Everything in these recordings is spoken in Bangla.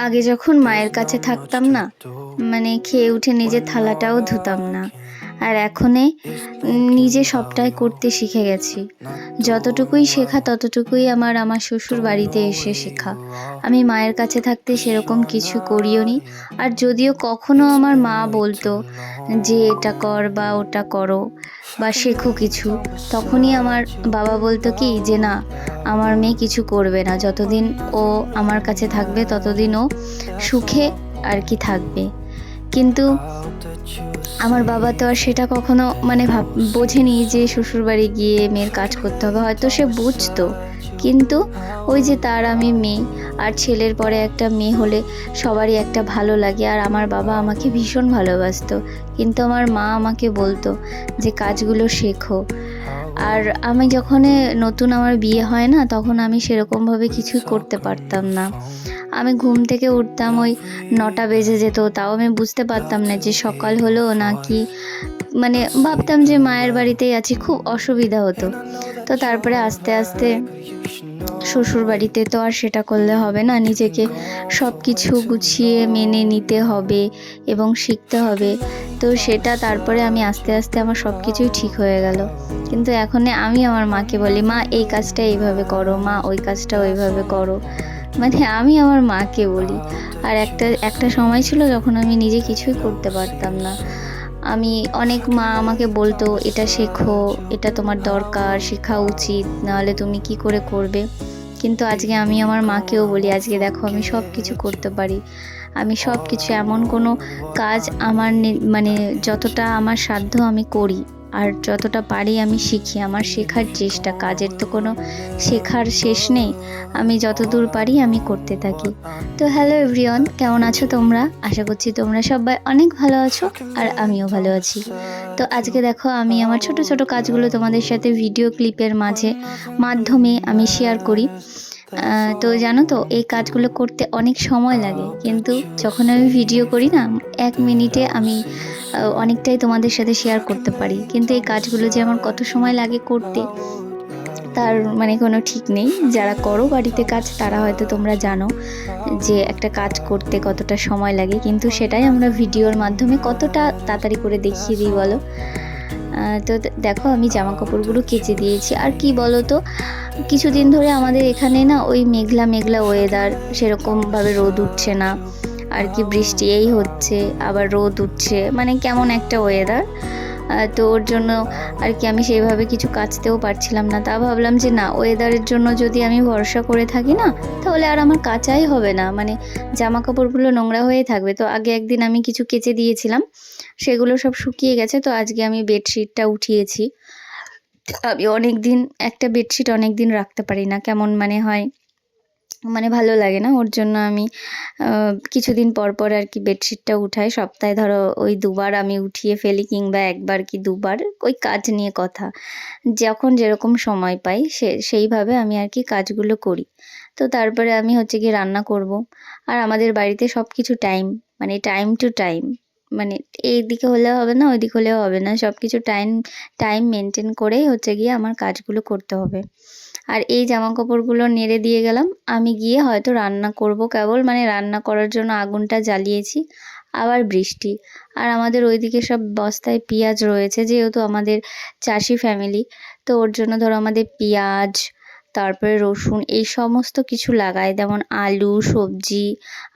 আগে যখন মায়ের কাছে থাকতাম না, মানে খেয়ে উঠে নিজের থালাটাও ধুতাম না। আর এখনে নিজে সবটাই করতে শিখে গেছি। যতটুকুই শেখা ততটুকুই আমার শ্বশুর বাড়িতে এসে শেখা। আমি মায়ের কাছে থাকতে সেরকম কিছু করিও নি। আর যদিও কখনো আমার মা বলতো যে এটা কর বা ওটা করো বা শেখো কিছু, তখনই আমার বাবা বলতো কি যে না, আমার মেয়ে কিছু করবে না, যতদিন ও আমার কাছে থাকবে ততদিন ও সুখে আর কি থাকবে। কিন্তু আমার বাবা তো আর সেটা কখনো মানে বোঝেনি যে শ্বশুরবাড়ি গিয়ে মেয়ের কাজ করতে হবে। হয়তো সে বুঝতো, কিন্তু ওই যে তার আমি মেয়ে, আর ছেলের পরে একটা মেয়ে হলে সবারই একটা ভালো লাগে। আর আমার বাবা আমাকে ভীষণ ভালোবাসতো, কিন্তু আমার মা আমাকে বলতো যে কাজগুলো শেখো। আর আমি যখন নতুন আমার বিয়ে হয় না, তখন আমি সেরকমভাবে কিছুই করতে পারতাম না। আমি ঘুম থেকে উঠতাম ওই 9টা বেজে যেত, তাও আমি বুঝতে পারতাম না যে সকাল হলো নাকি, মানে ভাবতাম যে মায়ের বাড়িতেই আছি, খুব অসুবিধা হতো। তো তারপরে আস্তে আস্তে শ্বশুর বাড়িতে তো আর সেটা করলে হবে না, নিজেকে সব কিছু গুছিয়ে মেনে নিতে হবে এবং শিখতে হবে। তো সেটা তারপরে আমি আস্তে আস্তে আমার সব কিছুই ঠিক হয়ে গেল। কিন্তু এখন আমি আমার মাকে বলি, মা এই কাজটা এইভাবে করো, মা ওই কাজটা ওইভাবে করো, মানে আমি আমার মাকে বলি। আর একটা একটা সময় ছিল যখন আমি নিজে কিছুই করতে পারতাম না। আমি অনেক মা আমাকে বলতো এটা শেখো, এটা তোমার দরকার, শেখা উচিত, নাহলে তুমি কি করে করবে। কিন্তু আজকে আমি আমার মাকেও বলি, আজকে দেখো আমি সব কিছু করতে পারি। আমি সব কিছু, এমন কোনো কাজ আমার মানে যতটা আমার সাধ্য আমি করি, আর যতটা পারি আমি শিখি। আমার শেখার চেষ্টা, কাজের তো কোনো শেখার শেষ নেই। আমি যতদূর পারি আমি করতে থাকি। তো হ্যালো এভরিওয়ান, কেমন আছো তোমরা? আশা করছি তোমরা সবাই অনেক ভালো আছো, আর আমিও ভালো আছি। তো আজকে দেখো আমি আমার ছোট ছোট কাজগুলো তোমাদের সাথে ভিডিও ক্লিপের মাধ্যমে আমি শেয়ার করি। তো জানো তো, এই কাজগুলো করতে অনেক সময় লাগে, কিন্তু যখন আমি ভিডিও করি না, 1 মিনিটে আমি অনেকটাই তোমাদের সাথে শেয়ার করতে পারি। কিন্তু এই কাজগুলো যে আমার কত সময় লাগে করতে, তার মানে কোনো ঠিক নেই। যারা করো বাড়িতে কাজ, তারা হয়তো তোমরা জানো যে একটা কাজ করতে কতটা সময় লাগে, কিন্তু সেটাই আমরা ভিডিওর মাধ্যমে কতটা তাড়াতাড়ি করে দেখিয়ে দিই বলো। তো দেখো আমি জামা কাপড়গুলো কেচে দিয়েছি। আর কি বলো তো, কিছুদিন ধরে আমাদের এখানে না ওই মেঘলা মেঘলা ওয়েদার, সেরকমভাবে রোদ উঠছে না আর কি, বৃষ্টি এই হচ্ছে আবার রোদ উঠছে, মানে কেমন একটা ওয়েদার। তো ওর জন্য আর কি আমি সেইভাবে কিছু কাচতেও পারছিলাম না। তা ভাবলাম যে না, ওয়েদারের জন্য যদি আমি ভরসা করে থাকি না, তাহলে আর আমার কাচাই হবে না, মানে জামা কাপড়গুলো নোংরা হয়ে থাকবে। তো আগে একদিন আমি কিছু কেচে দিয়েছিলাম, সেগুলো সব শুকিয়ে গেছে। তো আজকে আমি বেডশিটটা উঠিয়েছি। আমি অনেক দিন একটা বেডশিট অনেক দিন রাখতে পারি না, কেমন মানে হয়, মানে ভালো লাগে না। ওর জন্য আমি কিছুদিন পর পর আর কি বেডশিটটা উঠাই। সপ্তাহে ধরো ওই 2বার আমি উঠিয়ে ফেলি, কিংবা 1বার কি 2বার, ওই কাজ নিয়ে কথা। যখন যেরকম সময় পাই সেইভাবে আমি আর কি কাজগুলো করি। তো তারপরে আমি হচ্ছে গিয়ে রান্না করব। আর আমাদের বাড়িতে সব কিছু টাইম, মানে টাইম টু টাইম, মানে এইদিকে হলে হবে না, ওইদিকে হলেও হবে না, সব কিছু টাইম টাইম মেনটেন করেই হচ্ছে গিয়ে আমার কাজগুলো করতে হবে। আর এই জামা কাপড়গুলো নেড়ে দিয়ে গেলাম, আমি গিয়ে হয়তো রান্না করব কেবল, মানে রান্না করার জন্য আগুনটা জ্বালিয়েছি। আবার বৃষ্টি। আর আমাদের ওইদিকে সব বস্তায় পেঁয়াজ রয়েছে, যেহেতু আমাদের চাষি ফ্যামিলি। তো ওর জন্য ধরো আমাদের পেঁয়াজ, তারপরে রসুন, এই সমস্ত কিছু লাগায়, যেমন আলু সবজি।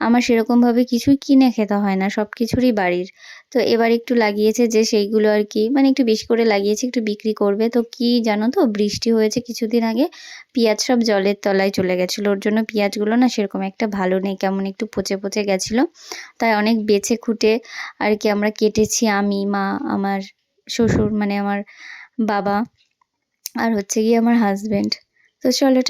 আমার সেরকমভাবে কিছুই কিনে খেতে হয় না, সব কিছুরই বাড়ির। তো এবার একটু লাগিয়েছে, যে সেইগুলো আর কি মানে একটু বেশি করে লাগিয়েছে, একটু বিক্রি করবে। তো কি জানো তো, বৃষ্টি হয়েছে কিছুদিন আগে, পেঁয়াজ সব জলের তলায় চলে গেছিলো। ওর জন্য পেঁয়াজগুলো না সেরকম একটা ভালো নেই, কেমন একটু পচে পচে গেছিলো। তাই অনেক বেছে খুঁটে আর কি আমরা কেটেছি, আমি, মা, আমার শ্বশুর মানে আমার বাবা, আর হচ্ছে গিয়ে আমার হাজবেন্ড। তো চলো,